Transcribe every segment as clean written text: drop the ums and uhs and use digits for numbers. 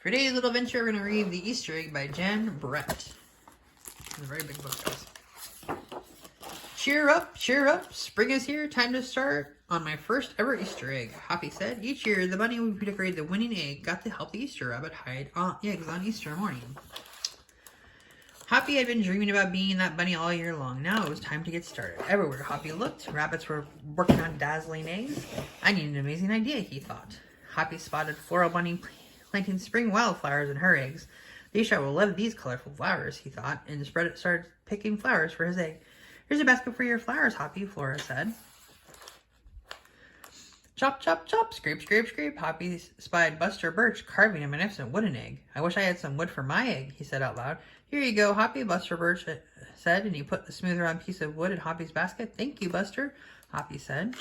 For today's little adventure, we're going to read The Easter Egg by Jan Brett. It's a very big book, guys. Cheer up, spring is here, time to start on my first ever Easter egg, Hoppy said. Each year, the bunny who decorated the winning egg got to help the Easter rabbit hide eggs on Easter morning. Hoppy had been dreaming about being that bunny all year long. Now it was time to get started. Everywhere Hoppy looked, rabbits were working on dazzling eggs. I need an amazing idea, he thought. Hoppy spotted Floral Bunny planting spring wildflowers in her eggs. The Easter rabbit will love these colorful flowers, he thought, and started picking flowers for his egg. Here's a basket for your flowers, Hoppy, Flora said. Chop, chop, chop, scrape, scrape, scrape. Hoppy spied Buster Birch carving a magnificent wooden egg. I wish I had some wood for my egg, he said out loud. Here you go, Hoppy, Buster Birch said, and he put the smooth round piece of wood in Hoppy's basket. Thank you, Buster, Hoppy said.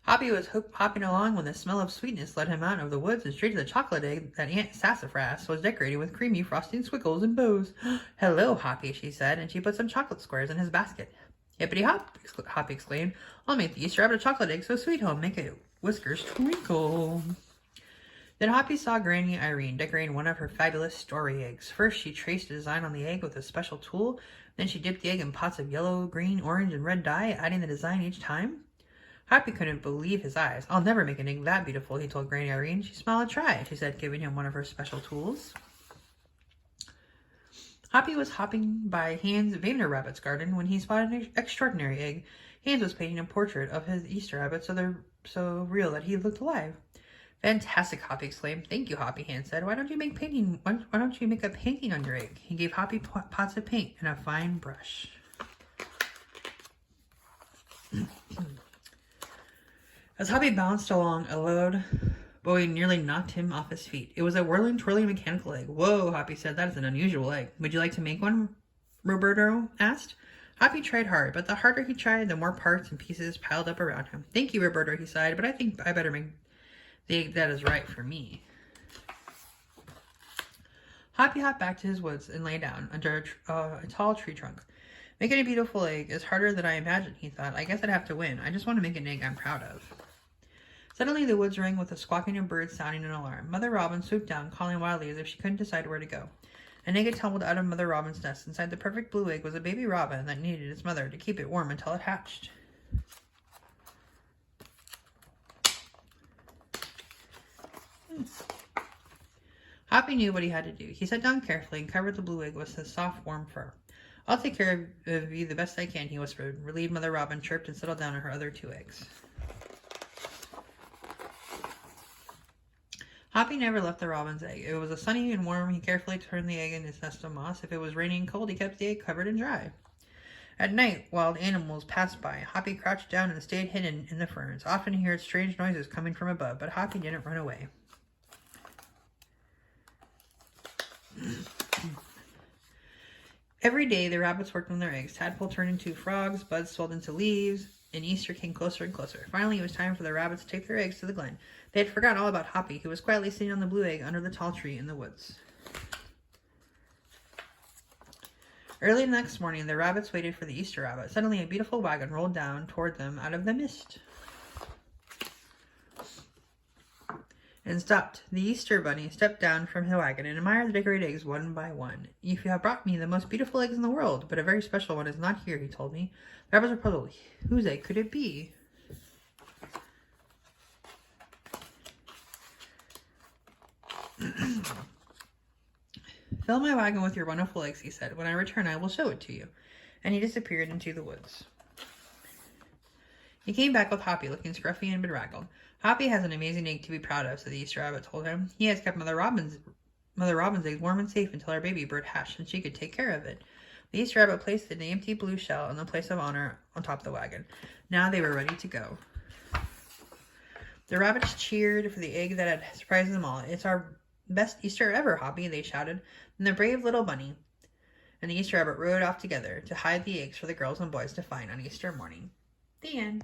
Hoppy was hopping along when the smell of sweetness led him out of the woods and straight to the chocolate egg that Aunt Sassafras was decorating with creamy frosting squiggles and bows. Hello, Hoppy, she said, and she put some chocolate squares in his basket. Hippity hop, Hoppy exclaimed. I'll make the Easter rabbit a chocolate egg so sweet home, make it whiskers twinkle. Then Hoppy saw Granny Irene decorating one of her fabulous story eggs. First, she traced a design on the egg with a special tool. Then she dipped the egg in pots of yellow, green, orange, and red dye, adding the design each time. Hoppy couldn't believe his eyes. I'll never make an egg that beautiful, he told Granny Irene. She smiled and tried, she said, giving him one of her special tools. Hoppy was hopping by Hans Wagner Rabbit's garden when he spotted an extraordinary egg. Hans was painting a portrait of his Easter rabbit so real that he looked alive. Fantastic, Hoppy exclaimed. Thank you, Hoppy, Hans said. Why don't you make a painting on your egg? He gave Hoppy pots of paint and a fine brush. As Hoppy bounced along, a loud bowing nearly knocked him off his feet. It was a whirling, twirling mechanical egg. Whoa, Hoppy said. That is an unusual egg. Would you like to make one? Roberto asked. Hoppy tried hard, but the harder he tried, the more parts and pieces piled up around him. Thank you, Roberto, he sighed, but I think I better make the egg that is right for me. Hoppy hopped back to his woods and lay down under a tall tree trunk. Making a beautiful egg is harder than I imagined, he thought. I guess I'd have to win. I just want to make an egg I'm proud of. Suddenly, the woods rang with the squawking of birds sounding an alarm. Mother Robin swooped down, calling wildly as if she couldn't decide where to go. An egg had tumbled out of Mother Robin's nest. Inside the perfect blue egg was a baby robin that needed its mother to keep it warm until it hatched. Hoppy knew what he had to do. He sat down carefully and covered the blue egg with his soft, warm fur. I'll take care of you the best I can, he whispered. Relieved, Mother Robin chirped and settled down on her other 2 eggs. Hoppy never left the robin's egg. It was sunny and warm. He carefully turned the egg in its nest of moss. If it was raining and cold, he kept the egg covered and dry. At night, wild animals passed by. Hoppy crouched down and stayed hidden in the ferns. Often he heard strange noises coming from above, but Hoppy didn't run away. Every day, the rabbits worked on their eggs. Tadpole turned into frogs, buds swelled into leaves, and Easter came closer and closer. Finally, it was time for the rabbits to take their eggs to the glen. They had forgotten all about Hoppy, who was quietly sitting on the blue egg under the tall tree in the woods. Early the next morning, the rabbits waited for the Easter rabbit. Suddenly, a beautiful wagon rolled down toward them out of the mist and stopped. The Easter bunny stepped down from the wagon and admired the decorated eggs one by one. You have brought me the most beautiful eggs in the world, but a very special one is not here, he told me. The rabbits were puzzled. Whose egg could it be? Fill my wagon with your wonderful eggs, he said. When I return, I will show it to you. And he disappeared into the woods. He came back with Hoppy, looking scruffy and bedraggled. Hoppy has an amazing egg to be proud of, said the Easter rabbit told him. He has kept Mother Robin's eggs warm and safe until our baby bird hatched, and she could take care of it. The Easter rabbit placed the empty blue shell in the place of honor on top of the wagon. Now they were ready to go. The rabbits cheered for the egg that had surprised them all. It's our best Easter ever, Hoppy, they shouted. And the brave little bunny and the Easter rabbit rode off together to hide the eggs for the girls and boys to find on Easter morning. The end.